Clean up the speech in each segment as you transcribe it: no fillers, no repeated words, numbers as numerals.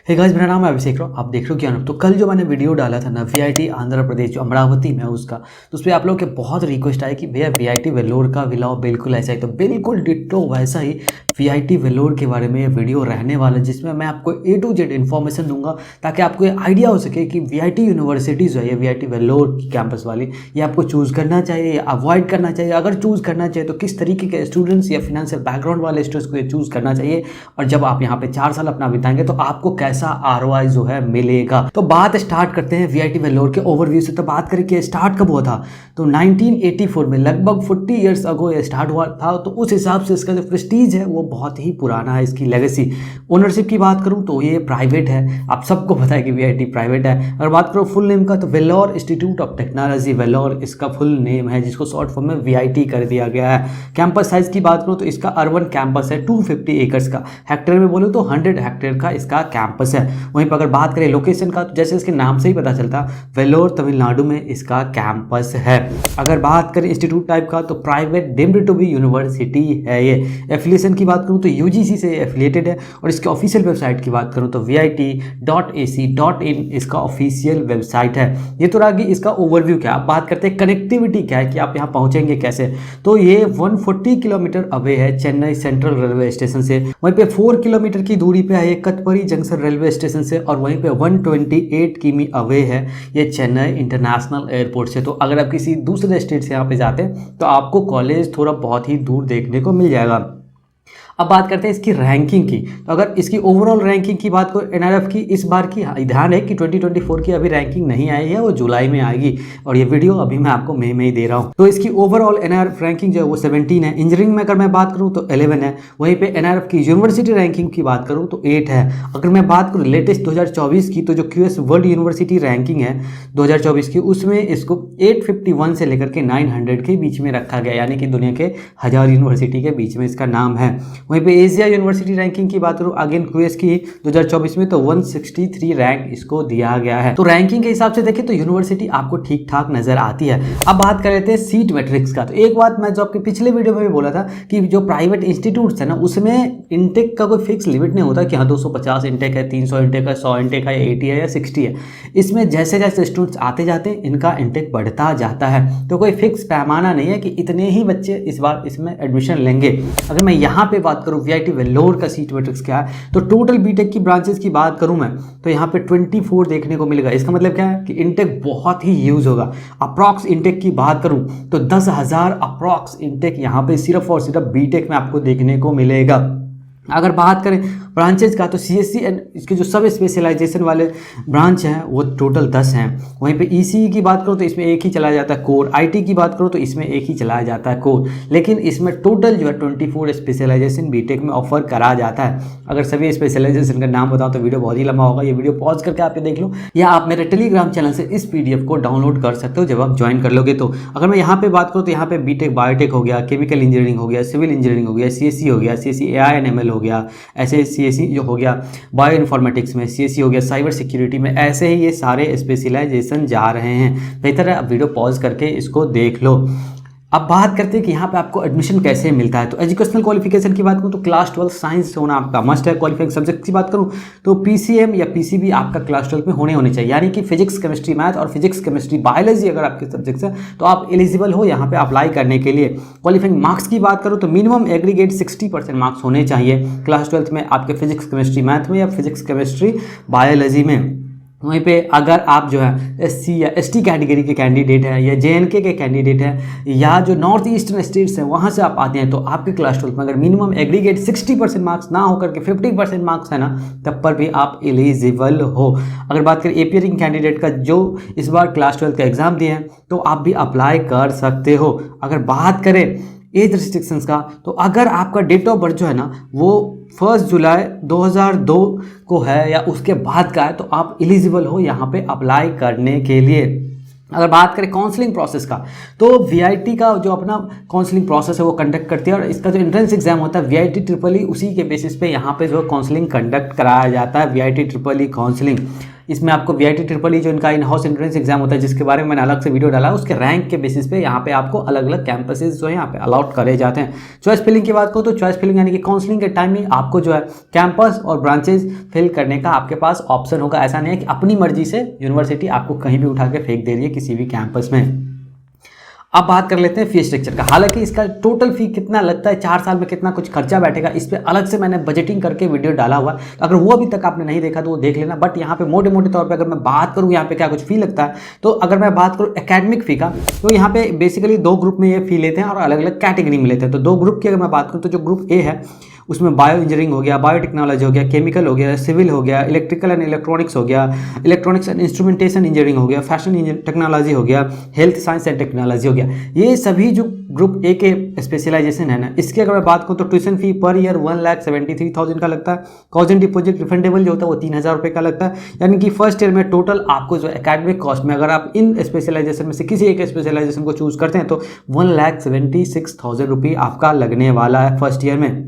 Hey guys, मेरा नाम है अभिषेक राव। आप देख रहे हो क्या ना। तो कल जो मैंने वीडियो डाला था ना वीआईटी आंध्र प्रदेश जो अमरावती में उसका, तो उस पर आप लोगों के बहुत रिक्वेस्ट आए कि भैया वीआईटी वेल्लोर का विलाओ बिल्कुल ऐसा ही। तो बिल्कुल डिट्टो वैसा ही वीआईटी वेल्लोर के बारे में ये वीडियो रहने वाला है, जिसमें मैं आपको A to Z इन्फॉर्मेशन दूंगा ताकि आपको ये आइडिया हो सके कि वीआईटी यूनिवर्सिटी जो है वीआईटी वेल्लोर की कैंपस वाली, ये आपको चूज़ करना चाहिए या अवॉइड करना चाहिए। अगर चूज़ करना चाहिए तो किस तरीके के स्टूडेंट्स या फिनेंशियल बैकग्राउंड वाले स्टूडेंट्स को ये चूज़ करना चाहिए, और जब आप यहाँ पे 4 साल अपना बिताएंगे तो आपको कैसा ROI जो है मिलेगा। तो बात स्टार्ट करते हैं वीआईटी वेल्लोर के ओवरव्यू से। तो बात करें कि स्टार्ट कब हुआ था, तो 1984 में, लगभग 40 ईयर्स अगो ये स्टार्ट हुआ था। तो उस हिसाब से इसका जो प्रेस्टीज है वो बहुत ही पुराना है, इसकी लेगेसी। ओनरशिप की बात करूं तो ये प्राइवेट है, आप सबको पता है कि वीआईटी प्राइवेट है। अगर बात करो फुल नेम का, तो Vellore institute of technology Vellore इसका फुल नेम है, जिसको शॉर्ट फॉर्म में वीआईटी कर दिया गया है। कैंपस साइज की बात करूं तो इसका अर्बन कैंपस है 250 एकर्स का, हेक्टेयर में बोलो तो 100 हेक्टेयर का इसका कैंपस है। वहीं पर अगर बात करें लोकेशन का, तो जैसे इसके नाम से ही पता चलता, वेल्लोर तमिलनाडु में इसका कैंपस है। अगर बात करें इंस्टीट्यूट टाइप का, तो private deemed to be university है ये। एफिलिएशन की बात करूं तो यूजीसी से एफिलिएटेड है, और इसके ऑफिशियल वेबसाइट की बात करूं तो vit.ac.in इसका ऑफिशियल वेबसाइट है। ये तो रहा इसका ओवरव्यू क्या। अब बात करते हैं कनेक्टिविटी क्या है, कि आप यहाँ पहुंचेंगे कैसे। तो ये 140 किलोमीटर अवे है चेन्नई सेंट्रल रेलवे स्टेशन से। वहीं पे 4 किलोमीटर की दूरी पे है कटपरी जंक्शन रेलवे स्टेशन से, और वहीं पे 128 किमी अवे है ये चेन्नई इंटरनेशनल एयरपोर्ट से। तो अगर आप किसी दूसरे स्टेट से यहाँ पे जाते हैं तो आपको कॉलेज थोड़ा बहुत ही दूर देखने को मिल जाएगा। अब बात करते हैं इसकी रैंकिंग की। तो अगर इसकी ओवरऑल रैंकिंग की बात करो एनआरएफ की, इस बार की ध्यान है कि 2024 की अभी रैंकिंग नहीं आई है, वो जुलाई में आएगी, और ये वीडियो अभी मैं आपको मई में ही दे रहा हूँ। तो इसकी ओवरऑल एनआरएफ रैंकिंग जो है वो 17 है। इंजीनियरिंग में अगर मैं बात करूँ तो 11 है। वहीं पे एनआरएफ की यूनिवर्सिटी रैंकिंग की बात करूँ तो 8 है। अगर मैं बात करूँ लेटेस्ट 2024 की, तो जो QS वर्ल्ड यूनिवर्सिटी रैंकिंग है 2024 की, उसमें इसको 851 से लेकर के 900 के बीच में रखा गया, यानी कि दुनिया के 1000 यूनिवर्सिटी के बीच में इसका नाम है। वहीं पे एशिया यूनिवर्सिटी रैंकिंग की बात करूं अगेन QS की 2024 में, तो 163 रैंक इसको दिया गया है। तो रैंकिंग के हिसाब से देखें तो यूनिवर्सिटी आपको ठीक ठाक नजर आती है। अब बात कर लेते हैं सीट मैट्रिक्स का। तो एक बात मैं जो आपके पिछले वीडियो में भी बोला था कि जो प्राइवेट इंस्टीट्यूट्स है ना, उसमें इंटेक का कोई फिक्स लिमिट नहीं होता कि हाँ 250 इंटेक है, 300 इंटेक है, 100 इंटेक है, 80 है या 60 है। इसमें जैसे जैसे स्टूडेंट्स आते जाते हैं इनका इंटेक बढ़ता जाता है। तो कोई फिक्स पैमाना नहीं है कि इतने ही बच्चे इस बार इसमें एडमिशन लेंगे। अगर मैं यहाँ पे बात करूँ वीआईटी वेल्लोर का सीट मैट्रिक्स क्या है, तो टोटल बीटेक की ब्रांचेस की बात करूं मैं, तो यहाँ पे 24 देखने को मिलेगा। इसका मतलब क्या है कि इंटेक बहुत ही यूज होगा। अप्रॉक्स इंटेक की बात करूं तो 10,000 अप्रॉक्स इंटेक यहाँ पे सिर्फ और सिर्फ बीटेक में आपको देखने को मिलेगा। अगर बात करें ब्रांचेज का, तो CSC एंड इसके जो सब स्पेशलाइजेशन वाले ब्रांच हैं वो टोटल 10 हैं। वहीं पे ECE की बात करो तो इसमें एक ही चलाया जाता है कोर। IT की बात करो तो इसमें एक ही चलाया जाता है कोर। लेकिन इसमें टोटल जो है 24 स्पेशलाइजेशन बीटेक में ऑफर करा जाता है। अगर सभी स्पेशलाइजेशन का नाम बताऊँ तो वीडियो बहुत ही लंबा होगा, ये वीडियो पॉज करके आप ये देख लो, या आप मेरे टेलीग्राम चैनल से इस PDF को डाउनलोड कर सकते हो जब आप ज्वाइन कर लोगे। तो अगर मैं यहाँ पे बात करूँ तो यहाँ पे बीटेक बायोटेक हो गया, केमिकल इंजीनियरिंग हो गया, सिविल इंजीनियरिंग हो गया, CSC हो गया, CSC AI and ML हो गया, ऐसे CSC जो हो गया बायो इन्फॉर्मेटिक्स में, CSC हो गया साइबर सिक्योरिटी में, ऐसे ही ये सारे स्पेशलाइजेशन जा रहे हैं। बेहतर है आप वीडियो पॉज करके इसको देख लो। अब बात करते हैं कि यहाँ पे आपको एडमिशन कैसे मिलता है। तो एजुकेशनल क्वालिफिकेशन की बात करूँ तो क्लास 12 साइंस होना आपका मस्ट है। क्वालिफाइंग सब्जेक्ट की बात करूँ तो PCM या PCB आपका क्लास 12 में होने चाहिए, यानी कि फिजिक्स केमिस्ट्री मैथ और फिजिक्स केमिस्ट्री बायोलॉजी अगर आपके सब्जेक्ट्स हैं तो आप एलिजिबल हो यहाँ पे अप्लाई करने के लिए। क्वालिफाइंग मार्क्स की बात करूँ तो मिनिमम एग्रीगेट 60% मार्क्स होने चाहिए क्लास 12 में आपके फिजिक्स केमिस्ट्री मैथ में या फिजिक्स केमिस्ट्री बायोलॉजी में। वहीं पे अगर आप जो है SC या ST कैटेगरी के कैंडिडेट हैं या JNK के कैंडिडेट हैं या जो नॉर्थ ईस्टर्न स्टेट्स हैं वहाँ से आप आते हैं, तो आपके क्लास 12 में अगर मिनिमम एग्रीगेट 60% मार्क्स ना होकर के 50% मार्क्स है ना, तब पर भी आप एलिजिबल हो। अगर बात करें एपियरिंग कैंडिडेट का जो इस बार क्लास 12 का एग्जाम दिए हैं, तो आप भी अप्लाई कर सकते हो। अगर बात करें एज रिस्ट्रिक्शंस का, तो अगर आपका डेट ऑफ बर्थ जो है ना वो 1 जुलाई 2002 को है या उसके बाद का है, तो आप एलिजिबल हो यहाँ पे अप्लाई करने के लिए। अगर बात करें काउंसलिंग प्रोसेस का, तो वीआईटी का जो अपना काउंसलिंग प्रोसेस है वो कंडक्ट करती है, और इसका जो एंट्रेंस एग्जाम होता है वीआईटी ट्रिपल ई, उसी के बेसिस पे यहाँ पे जो काउंसलिंग कंडक्ट कराया जाता है, वीआईटी ट्रिपल ई काउंसलिंग। इसमें आपको VIT ट्रिपल ई जो इनका इन हाउस एंट्रेंस एग्जाम होता है, जिसके बारे में मैंने अलग से वीडियो डाला, उसके रैंक के बेसिस पे यहाँ पे आपको अलग अलग कैंपसेस जो है यहाँ पे अलॉट करे जाते हैं। चॉइस फिलिंग की बात करूँ तो चॉइस फिलिंग यानी कि काउंसलिंग के टाइम में आपको जो है कैंपस और ब्रांचेज फिल करने का आपके पास ऑप्शन होगा। ऐसा नहीं है कि अपनी मर्जी से यूनिवर्सिटी आपको कहीं भी उठा के फेंक दे रही है किसी भी कैंपस में। अब बात कर लेते हैं फी स्ट्रक्चर का। हालांकि इसका टोटल फी कितना लगता है, 4 साल में कितना कुछ खर्चा बैठेगा, इस पर अलग से मैंने बजटिंग करके वीडियो डाला हुआ है, तो अगर वो अभी तक आपने नहीं देखा तो वो देख लेना। बट यहाँ पे मोटे मोटे तौर पे अगर मैं बात करूँ यहाँ पे क्या कुछ फी लगता है, तो अगर मैं बात करूँ एकेडमिक फी का, तो यहाँ पे बेसिकली 2 ग्रुप में ये फी लेते हैं और अलग अलग कैटेगरी में लेते हैं। तो 2 ग्रुप की अगर मैं बात करूँ तो जो ग्रुप ए है उसमें बायो इंजीनियरिंग हो गया, बायोटेक्नोलॉजी हो गया, केमिकल हो गया, सिविल हो गया, इलेक्ट्रिकल एंड इलेक्ट्रॉनिक्स हो गया, इलेक्ट्रॉनिक्स एंड इंस्ट्रूमेंटेशन इंजीनियरिंग हो गया, फैशन टेक्नोलॉजी हो गया, हेल्थ साइंस एंड टेक्नोलॉजी हो गया। ये सभी जो ग्रुप ए के स्पेशलाइजेशन है ना, इसकी अगर मैं बात करूँ तो ट्यूशन फी पर ईयर 1,73,000 का लगता है। कॉजेंट डिपोजिट रिफंडेबल जो होता है वो 3,000 रुपये का लगता है। यानी कि फर्स्ट ईयर में टोटल आपको जो एकेडमिक कॉस्ट में अगर आप इन स्पेशलाइजेशन में से किसी एक स्पेशलाइजेशन को चूज करते हैं तो 1,76,000 रुपये आपका लगने वाला है फर्स्ट ईयर में।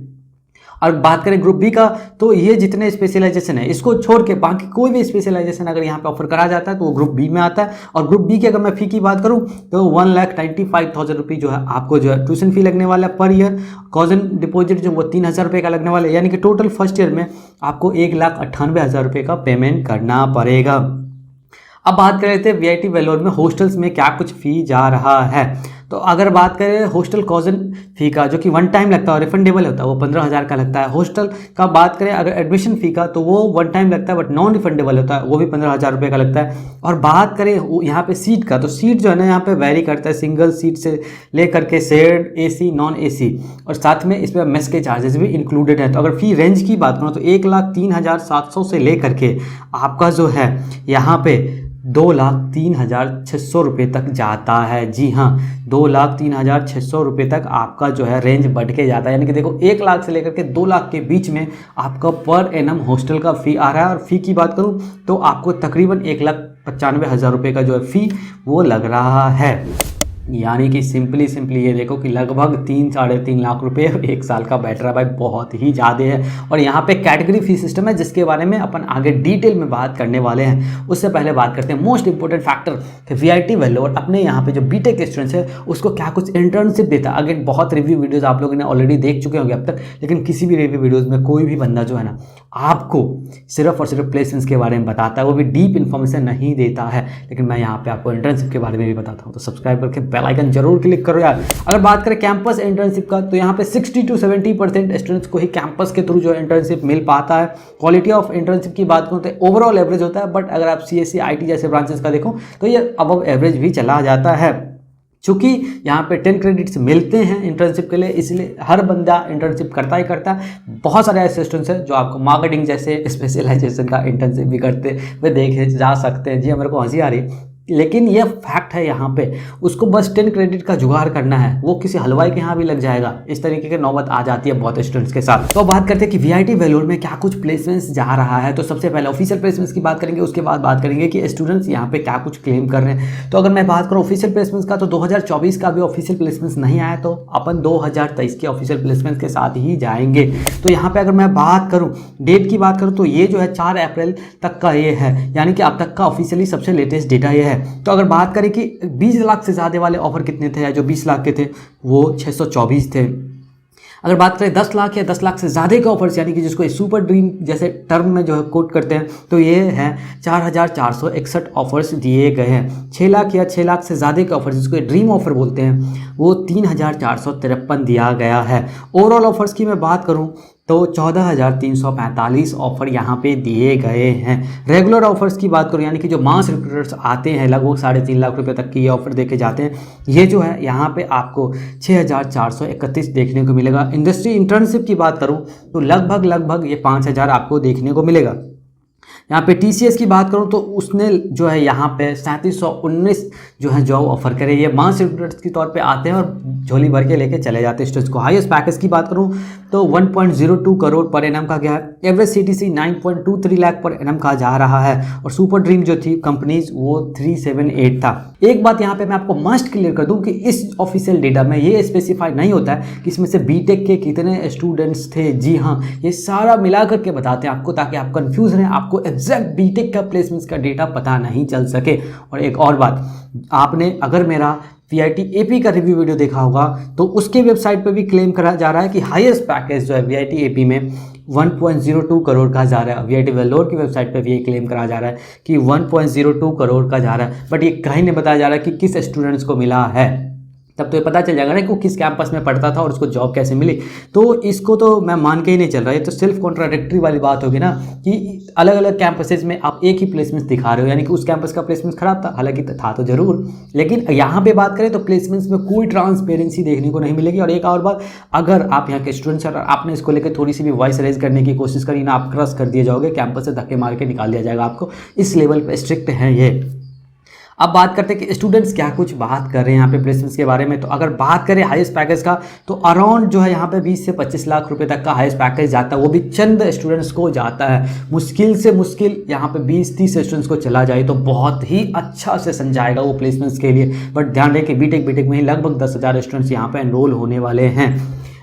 और बात करें ग्रुप बी का, तो ये जितने स्पेशलाइजेशन है इसको छोड़ के बाकी कोई भी स्पेशलाइजेशन अगर यहाँ पे ऑफर करा जाता है तो वो ग्रुप बी में आता है। और ग्रुप बी की अगर मैं फी की बात करूँ तो 1,95,000 रुपये जो है आपको जो है ट्यूशन फी लगने वाला है पर ईयर। कॉजेंट डिपॉजिट जो वो 3,000 रुपये का लगने वाला है, यानी कि टोटल फर्स्ट ईयर में आपको 1,98,000 रुपये का पेमेंट करना पड़ेगा। अब बात कर रहे थे VIT वेलोर में हॉस्टल्स में क्या कुछ फी जा रहा है। तो अगर बात करें हॉस्टल कॉजेंट फी का, जो कि 1 टाइम लगता है, रिफंडेबल होता है, वो 15,000 का लगता है। हॉस्टल का बात करें अगर एडमिशन फी का, तो वो 1 टाइम लगता है बट नॉन रिफंडेबल होता है, वो भी 15,000 रुपये का लगता है। और बात करें यहाँ पे सीट का, तो सीट जो है ना यहाँ पे वेरी करता है, सिंगल सीट से लेकर के शेयर्ड, AC, नॉन AC, और साथ में इसमें मेस के चार्जेस भी इंक्लूडेड है। तो अगर फी रेंज की बात करूँ तो 1,03,700 से लेकर के आपका जो है यहाँ पे 2,03,600 रुपये तक जाता है। जी हाँ, 2,03,600 रुपये तक आपका जो है रेंज बढ़ के जाता है। यानी कि देखो 1 लाख से लेकर के 2 लाख के बीच में आपका पर एनम हॉस्टल का फ़ी आ रहा है। और फ़ी की बात करूँ तो आपको तकरीबन 1,95,000 रुपये का जो है फ़ी वो लग रहा है। यानी कि सिंपली ये देखो कि लगभग 3-3.5 लाख रुपए 1 साल का बैठ रहा है भाई, बहुत ही ज़्यादा है। और यहाँ पे कैटेगरी फी सिस्टम है जिसके बारे में अपन आगे डिटेल में बात करने वाले हैं। उससे पहले बात करते हैं मोस्ट इंपॉर्टेंट फैक्टर कि VIT वेलोर अपने यहाँ पे जो बीटेक स्टूडेंट्स है उसको क्या कुछ इंटर्नशिप देता है। अगेन बहुत रिव्यू वीडियोज़ आप लोगों ने ऑलरेडी देख चुके होंगे अब तक, लेकिन किसी भी रिव्यू वीडियोज़ में कोई भी बंदा जो है ना आपको सिर्फ और सिर्फ प्लेसमेंट्स के बारे में बताता है, वो भी डीप इन्फॉर्मेशन नहीं देता है। लेकिन मैं यहाँ पे आपको इंटर्नशिप के बारे में भी बताता हूँ, तो सब्सक्राइब करके बेल आइकन जरूर क्लिक करो यार। अगर बात करें कैंपस इंटर्नशिप का, तो यहाँ पे 60 to 70% स्टूडेंट्स को ही कैंपस के थ्रू जो इंटर्नशिप मिल पाता है। क्वालिटी ऑफ इंटर्नशिप की बात करूँ तो ओवरऑल एवरेज होता है, बट अगर आप CSE IT जैसे ब्रांचेस का देखो तो ये अबव एवरेज भी चला जाता है। चूँकि यहाँ पे 10 क्रेडिट्स मिलते हैं इंटर्नशिप के लिए, इसलिए हर बंदा इंटर्नशिप करता ही करता है। बहुत सारे ऐसे स्टूडेंट्स हैं जो आपको मार्केटिंग जैसे स्पेशलाइजेशन का इंटर्नशिप भी करते हुए देखे जा सकते हैं। जी मेरे को हंसी आ रही, लेकिन यह फैक्ट है यहाँ पे, उसको बस 10 क्रेडिट का जुगाड़ करना है, वो किसी हलवाई के यहाँ भी लग जाएगा। इस तरीके की नौबत आ जाती है बहुत स्टूडेंट्स के साथ। तो बात करते हैं कि VIT वेलोर में क्या कुछ प्लेसमेंट्स जा रहा है। तो सबसे पहले ऑफिशियल प्लेसमेंट्स की बात करेंगे, उसके बाद बात करेंगे कि स्टूडेंट्स यहाँ पे क्या कुछ क्लेम कर रहे हैं। तो अगर मैं बात करूँ ऑफिशियल प्लेसमेंट्स का, तो 2024 का भी ऑफिशियल प्लेसमेंट्स नहीं आया, तो अपन 2023 के ऑफिशियल प्लेसमेंट्स के साथ ही जाएंगे। तो यहाँ पे अगर मैं बात करूँ डेट की बात करूँ तो ये जो है 4 अप्रैल तक का ये है, यानी कि अब तक का ऑफिशियली सबसे लेटेस्ट डेटा ये है। तो अगर बात करें कि 20 लाख से ज़्यादा वाले ऑफर कितने थे, या जो 20 लाख के थे वो 624 थे। अगर बात करें 10 लाख या 10 लाख से ज़्यादा के ऑफर्स, यानी कि जिसको सुपर ड्रीम जैसे टर्म में जो है कोट करते हैं, तो ये है 4,461 ऑफर्स दिए गए हैं। 6 लाख या 6 लाख से ज़्यादा के ऑफर्स जिसको ड्रीम ऑफर बोलते हैं वो 3,453 दिया गया है। ओवरऑल ऑफर्स की मैं बात करूँ तो 14,345 ऑफर यहाँ पे दिए गए हैं। रेगुलर ऑफर्स की बात करूँ, यानी कि जो मास रिक्रूटर्स आते हैं लगभग 3.5 लाख रुपए तक की ये ऑफर देके जाते हैं, ये जो है यहाँ पे आपको 6,431 देखने को मिलेगा। इंडस्ट्री इंटर्नशिप की बात करूँ तो लगभग ये 5,000 आपको देखने को मिलेगा। यहाँ पे TCS की बात करूँ तो उसने जो है यहाँ पे 3719 जो है जॉब ऑफर करे। ये मास रिक्रूटर्स के तौर पे आते हैं और झोली भर के लेके चले जाते हैं स्टूडेंट्स को। हाईएस्ट पैकेज की बात करूँ तो 1.02 करोड़ पर एनम का गया है। Average CTC 9.23 lakh per annum का जा रहा है। और सुपर ड्रीम जो थी कंपनीज वो 378 था। एक बात यहाँ पे मैं आपको मस्ट क्लियर कर दूं कि इस ऑफिशियल डेटा में ये स्पेसिफाई नहीं होता है कि इसमें से बीटेक के कितने स्टूडेंट्स थे। जी हाँ, ये सारा मिला करके बताते हैं आपको, ताकि आप कंफ्यूज रहें, आपको एग्जैक्ट बीटेक का प्लेसमेंट्स का डेटा पता नहीं चल सके। और एक और बात, आपने अगर मेरा VIT AP का रिव्यू वीडियो देखा होगा तो उसके वेबसाइट पे भी क्लेम करा जा रहा है कि हाईएस्ट पैकेज जो है VIT AP में 1.02 करोड़ का जा रहा है। VIT वेल्लोर की वेबसाइट पे भी ये क्लेम करा जा रहा है कि 1.02 करोड़ का जा रहा है, बट ये कहीं नहीं बताया जा रहा है कि किस स्टूडेंट्स को मिला है। तब तो ये पता चल जाएगा ना कि वो किस कैंपस में पढ़ता था और उसको जॉब कैसे मिली। तो इसको तो मैं मान के ही नहीं चल रहा है, ये तो सेल्फ कॉन्ट्राडिक्टरी वाली बात होगी ना कि अलग अलग कैंपसेस में आप एक ही प्लेसमेंट्स दिखा रहे हो, यानी कि उस कैंपस का प्लेसमेंट खराब था, हालांकि था तो जरूर, लेकिन यहाँ पे बात करें तो प्लेसमेंट्स में कोई ट्रांसपेरेंसी देखने को नहीं मिलेगी। और एक और बात, अगर आप यहाँ के स्टूडेंट्स हैं और आपने इसको लेकर थोड़ी सी भी वॉइस रेज करने की कोशिश करी ना, आप क्रश कर दिए जाओगे, कैंपस से धक्के मार के निकाल दिया जाएगा आपको। इस लेवल पर स्ट्रिक्ट हैं ये। अब बात करते हैं कि स्टूडेंट्स क्या कुछ बात कर रहे हैं यहाँ पे प्लेसमेंट्स के बारे में। तो अगर बात करें हाईएस्ट पैकेज का, तो अराउंड जो है यहाँ पे 20 से 25 लाख रुपए तक का हाईएस्ट पैकेज जाता है, वो भी चंद स्टूडेंट्स को जाता है। मुश्किल से मुश्किल यहाँ पे 20-30 स्टूडेंट्स को चला जाए तो बहुत ही अच्छा सेशन जाएगा वो प्लेसमेंट्स के लिए। बट ध्यान रखें कि बीटेक में ही लगभग 10,000 स्टूडेंट्स यहाँ पे एनरोल होने वाले हैं।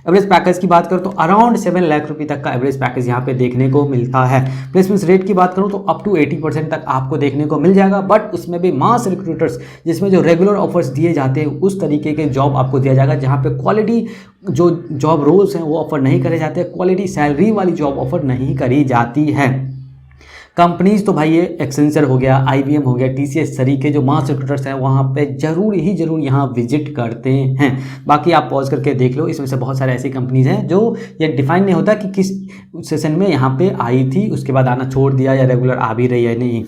एवरेज पैकेज की बात करूँ तो अराउंड 7 लाख रुपये तक का एवरेज पैकेज यहाँ पे देखने को मिलता है। प्लेसमेंट रेट की बात करूँ तो अप टू 80% तक आपको देखने को मिल जाएगा, बट उसमें भी मास रिक्रूटर्स जिसमें जो रेगुलर ऑफर्स दिए जाते हैं उस तरीके के जॉब आपको दिया जाएगा, जहाँ पे क्वालिटी जो जॉब रोल्स हैं वो ऑफर नहीं करे जाते, क्वालिटी सैलरी वाली जॉब ऑफर नहीं करी जाती है। कंपनीज तो भाई ये एक्सेंचर हो गया, IBM हो गया, TCS तरीके जो मास रिक्रूटर्स हैं वहाँ पे जरूर यहाँ विजिट करते हैं। बाकी आप पॉज करके देख लो, इसमें से बहुत सारे ऐसी कंपनीज हैं जो ये डिफाइन नहीं होता कि किस सेशन में यहाँ पे आई थी, उसके बाद आना छोड़ दिया या रेगुलर आ भी रही है नहीं।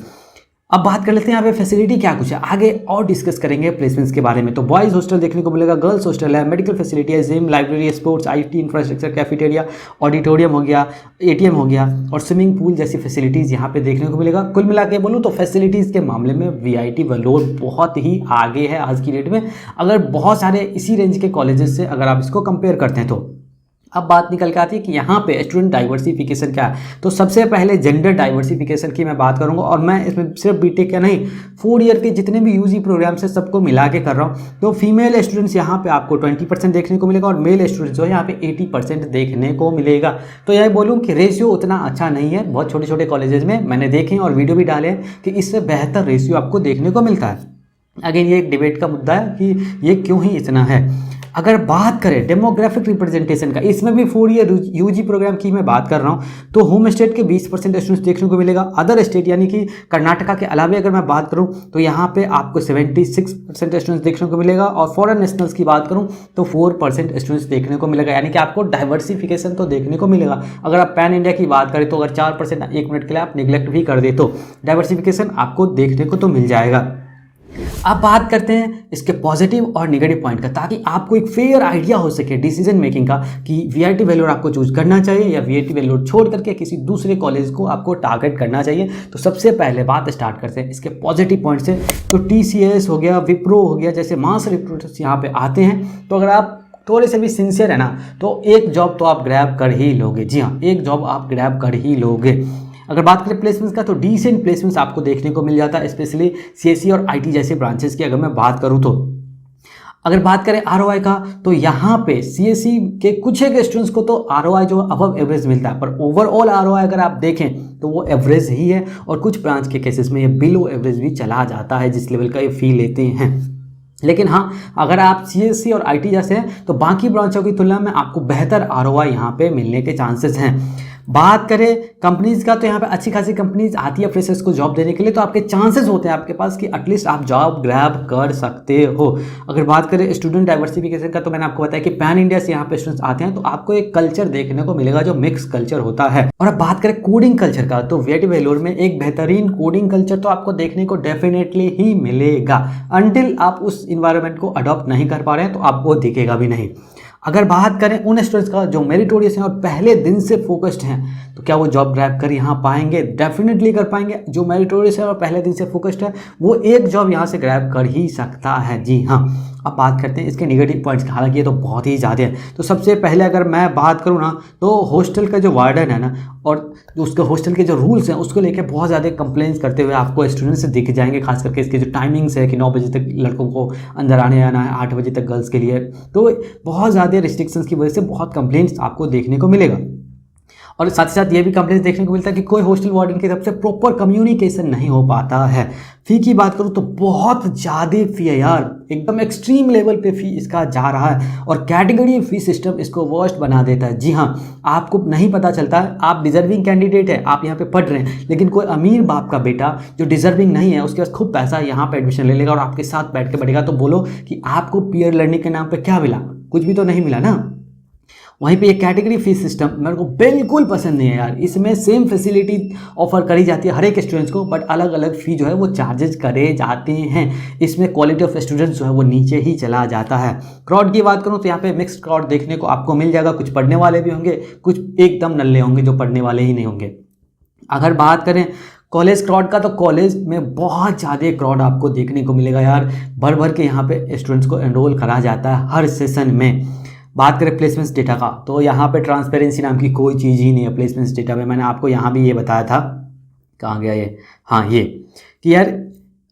अब बात कर लेते हैं यहाँ पे फैसिलिटी क्या कुछ है, आगे और डिस्कस करेंगे प्लेसमेंट्स के बारे में। तो बॉयज़ हॉस्टल देखने को मिलेगा, गर्ल्स हॉस्टल है, मेडिकल फैसिलिटी है, gym, library, sports, IT infrastructure, cafeteria, auditorium हो गया, ATM हो गया और स्विमिंग पूल जैसी फैसिलिटीज़ यहाँ पे देखने को मिलेगा। कुल मिला के बोलूँ तो फैसिलिटीज़ के मामले में VIT वेल्लोर बहुत ही आगे है आज की डेट में। अगर बहुत सारे इसी रेंज के कॉलेजेस से अगर आप इसको कंपेयर करते हैं तो अब बात निकल के आती है कि यहाँ पे स्टूडेंट डाइवर्सिफिकेशन क्या है। तो सबसे पहले जेंडर डाइवर्सिफिकेशन की मैं बात करूँगा, और मैं इसमें सिर्फ बीटेक का नहीं 4 ईयर के जितने भी UG प्रोग्राम्स हैं सबको मिला के कर रहा हूँ। तो फीमेल स्टूडेंट्स यहाँ पे आपको 20% देखने को मिलेगा और मेल स्टूडेंट्स जो है यहाँ पे 80% देखने को मिलेगा। तो यही बोलूँ कि रेशियो उतना अच्छा नहीं है, बहुत छोटे छोटे कॉलेजेस में मैंने देखे और वीडियो भी डाले हैं कि इससे बेहतर रेशियो आपको देखने को मिलता है। अगेन ये एक डिबेट का मुद्दा है कि ये क्यों ही इतना है। अगर बात करें डेमोग्राफिक रिप्रेजेंटेशन का, इसमें भी 4 ईयर UG प्रोग्राम की मैं बात कर रहा हूँ, तो होम स्टेट के 20% स्टूडेंट्स देखने को मिलेगा। अदर स्टेट यानी कि कर्नाटका के अलावा अगर मैं बात करूँ तो यहाँ पे आपको 76% स्टूडेंट्स देखने को मिलेगा, और फॉरेन नेशनल्स की बात करूँ तो 4% स्टूडेंट्स देखने को मिलेगा, यानी कि आपको डाइवर्सिफिकेशन तो देखने को मिलेगा। अगर आप पैन इंडिया की बात करें तो अगर 4% 1 मिनट के लिए आप निगलेक्ट भी कर दे तो डाइवर्सिफिकेशन आपको देखने को तो मिल जाएगा। अब बात करते हैं इसके पॉजिटिव और नेगेटिव पॉइंट का, ताकि आपको एक फेयर आइडिया हो सके डिसीजन मेकिंग का कि VIT वेल्लोर आपको चूज करना चाहिए या VIT वेल्लोर छोड़ करके किसी दूसरे कॉलेज को आपको टारगेट करना चाहिए। तो सबसे पहले बात स्टार्ट करते हैं इसके पॉजिटिव पॉइंट से। तो TCS हो गया, विप्रो हो गया, जैसे मास रिक्रूटर्स यहाँ पे आते हैं, तो अगर आप थोड़े से भी सिंसियर है ना तो एक जॉब तो आप ग्रैब कर ही लोगे। जी हाँ, एक जॉब आप ग्रैब कर ही लोगे। अगर बात करें प्लेसमेंट्स का तो डिसेंट प्लेसमेंट्स आपको देखने को मिल जाता है, स्पेशली CSE और IT जैसे ब्रांचेस की अगर मैं बात करूं तो। अगर बात करें ROI का तो यहाँ पे CSE के कुछ एक स्टूडेंट्स को तो ROI जो अबव एवरेज मिलता है, पर ओवरऑल ROI अगर आप देखें तो वो एवरेज ही है, और कुछ ब्रांच के केसेस में ये बिलो एवरेज भी चला जाता है जिस लेवल का ये फी लेते हैं। लेकिन हाँ, अगर आप CSE और IT जैसे हैं तो बाकी ब्रांचों की तुलना में आपको बेहतर ROI यहाँ पे मिलने के चांसेस हैं। बात करें कंपनीज का तो यहाँ पे अच्छी खासी कंपनीज आती है फ्रेशर्स को जॉब देने के लिए, तो आपके चांसेस होते हैं आपके पास कि एटलीस्ट आप जॉब ग्रैब कर सकते हो। अगर बात करें स्टूडेंट डाइवर्सिफिकेशन का तो मैंने आपको बताया कि पैन इंडिया से यहाँ पे स्टूडेंट्स आते हैं, तो आपको एक कल्चर देखने को मिलेगा जो मिक्स कल्चर होता है। और अब बात करें कोडिंग कल्चर का तो VIT वेल्लोर में एक बेहतरीन कोडिंग कल्चर तो आपको देखने को डेफिनेटली ही मिलेगा, अनटिल आप उस इन्वायरमेंट को अडॉप्ट नहीं कर पा रहे हैं तो आपको दिखेगा भी नहीं। अगर बात करें उन स्टूडेंट्स का जो मेरिटोरियस हैं और पहले दिन से फोकस्ड हैं, तो क्या वो जॉब ग्रैब कर यहाँ पाएंगे? डेफिनेटली कर पाएंगे। जो मेरिटोरियस है और पहले दिन से फोकस्ड है वो एक जॉब यहाँ से ग्रैब कर ही सकता है। जी हाँ। अब बात करते हैं इसके नेगेटिव पॉइंट्स की, हालांकि ये तो बहुत ही ज़्यादा है। तो सबसे पहले अगर मैं बात करूँ ना, तो हॉस्टल का जो वार्डन है ना और जो उसके हॉस्टल के जो रूल्स हैं उसको लेके बहुत ज़्यादा कंप्लेंट्स करते हुए आपको स्टूडेंट्स दिख जाएंगे। खास करके इसके जो टाइमिंग्स है कि 9 बजे तक लड़कों को अंदर आने आना है, 8 बजे तक गर्ल्स के लिए, तो बहुत ज़्यादा रिस्ट्रिक्शंस की वजह से बहुत कंप्लेंट्स आपको देखने को मिलेगा। और साथ ही साथ ये भी कंप्लेंट्स देखने को मिलता है कि कोई हॉस्टल वार्डन की तरफ से प्रॉपर कम्युनिकेशन नहीं हो पाता है। फ़ी की बात करूँ तो बहुत ज़्यादा फ़ी है यार, एकदम एक्सट्रीम लेवल पे फ़ी इसका जा रहा है और कैटेगरी फ़ी सिस्टम इसको वर्स्ट बना देता है। जी हाँ, आपको नहीं पता चलता है, आप डिजर्विंग कैंडिडेट है, आप यहाँ पे पढ़ रहे हैं, लेकिन कोई अमीर बाप का बेटा जो डिजर्विंग नहीं है उसके पास खूब पैसा यहाँ पे एडमिशन ले लेगा और आपके साथ बैठ के पढ़ेगा, तो बोलो कि आपको पीयर लर्निंग के नाम पर क्या मिला? कुछ भी तो नहीं मिला ना। वहीं पे ये कैटेगरी फीस सिस्टम मेरे को बिल्कुल पसंद नहीं है यार। इसमें सेम फैसिलिटी ऑफर करी जाती है हर एक स्टूडेंट्स को, बट अलग अलग फ़ी जो है वो चार्जेस करे जाते हैं। इसमें क्वालिटी ऑफ स्टूडेंट्स जो है वो नीचे ही चला जाता है। क्राउड की बात करूँ तो यहाँ पे मिक्स्ड क्राउड देखने को आपको मिल जाएगा। कुछ पढ़ने वाले भी होंगे, कुछ एकदम नल्ले होंगे जो पढ़ने वाले ही नहीं होंगे। अगर बात करें कॉलेज क्राउड का, तो कॉलेज में बहुत ज़्यादा क्राउड आपको देखने को मिलेगा यार। भर भर के यहाँ पे स्टूडेंट्स को एनरोल करा जाता है हर सेशन में। बात करें प्लेसमेंट्स डेटा का, तो यहाँ पे ट्रांसपेरेंसी नाम की कोई चीज़ ही नहीं है प्लेसमेंट्स डेटा में। मैंने आपको यहाँ भी ये बताया था, कहाँ गया ये, हाँ ये, कि यार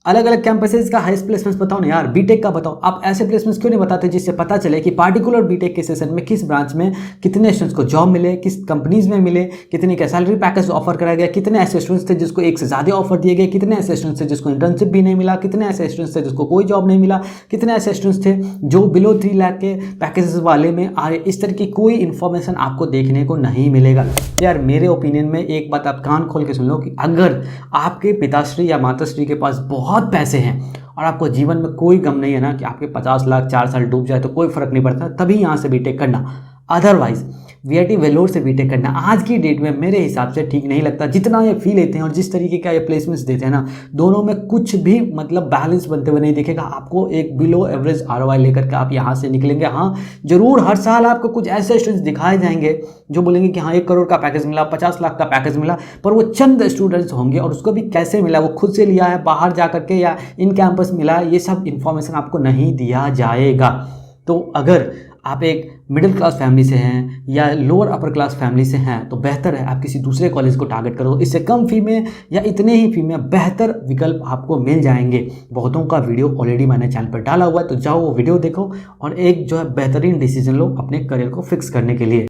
अलग अलग कैंपसेस का हाईएस्ट प्लेसमेंट्स बताओ ना यार। बीटेक का बताओ, आप ऐसे प्लेसमेंट्स क्यों नहीं बताते जिससे पता चले कि पार्टिकुलर बीटेक के सेशन में किस ब्रांच में कितने स्टूडेंट्स को जॉब मिले, किस कंपनीज में मिले, कितने का सैलरी पैकेज ऑफर कराया गया, कितने ऐसे स्टूडेंट्स थे जिसको एक से ज़्यादा ऑफर दिए गए, कितने ऐसे स्टूडेंट्स थे जिसको इंटर्नशिप भी नहीं मिला, कितने ऐसे स्टूडेंट्स थे जिसको कोई जॉब नहीं मिला, कितने ऐसे स्टूडेंट्स थे जो बिलो 3 लाख के पैकेजेस वाले में आ रहे। इस तरह की कोई इन्फॉर्मेशन आपको देखने को नहीं मिलेगा यार। मेरे ओपिनियन में एक बात आप कान खोल के सुन लो कि अगर आपके पिताश्री या माताश्री के पास बहुत पैसे हैं और आपको जीवन में कोई गम नहीं है ना कि आपके 50 लाख 4 साल डूब जाए तो कोई फर्क नहीं पड़ता, तभी यहाँ से बीटेक करना। अदरवाइज वीआईटी वेलोर से बीटेक करना आज की डेट में मेरे हिसाब से ठीक नहीं लगता। जितना ये फी लेते हैं और जिस तरीके का ये प्लेसमेंट्स देते हैं ना, दोनों में कुछ भी मतलब बैलेंस बनते हुए नहीं दिखेगा। आपको एक बिलो एवरेज आरओआई लेकर के आप यहाँ से निकलेंगे। हाँ जरूर हर साल आपको कुछ ऐसे स्टूडेंट्स दिखाए जाएंगे जो बोलेंगे कि हाँ 1 करोड़ का पैकेज मिला, 50 लाख का पैकेज मिला, पर वो चंद स्टूडेंट्स होंगे और उसको भी कैसे मिला, वो खुद से लिया है, बाहर जा करके या इन कैंपस मिला, ये सब इन्फॉर्मेशन आपको नहीं दिया जाएगा। तो अगर आप एक मिडिल क्लास फैमिली से हैं या लोअर अपर क्लास फैमिली से हैं तो बेहतर है आप किसी दूसरे कॉलेज को टारगेट करो। इससे कम फी में या इतने ही फी में बेहतर विकल्प आपको मिल जाएंगे। बहुतों का वीडियो ऑलरेडी मैंने चैनल पर डाला हुआ है, तो जाओ वो वीडियो देखो और एक जो है बेहतरीन डिसीजन लो अपने करियर को फिक्स करने के लिए।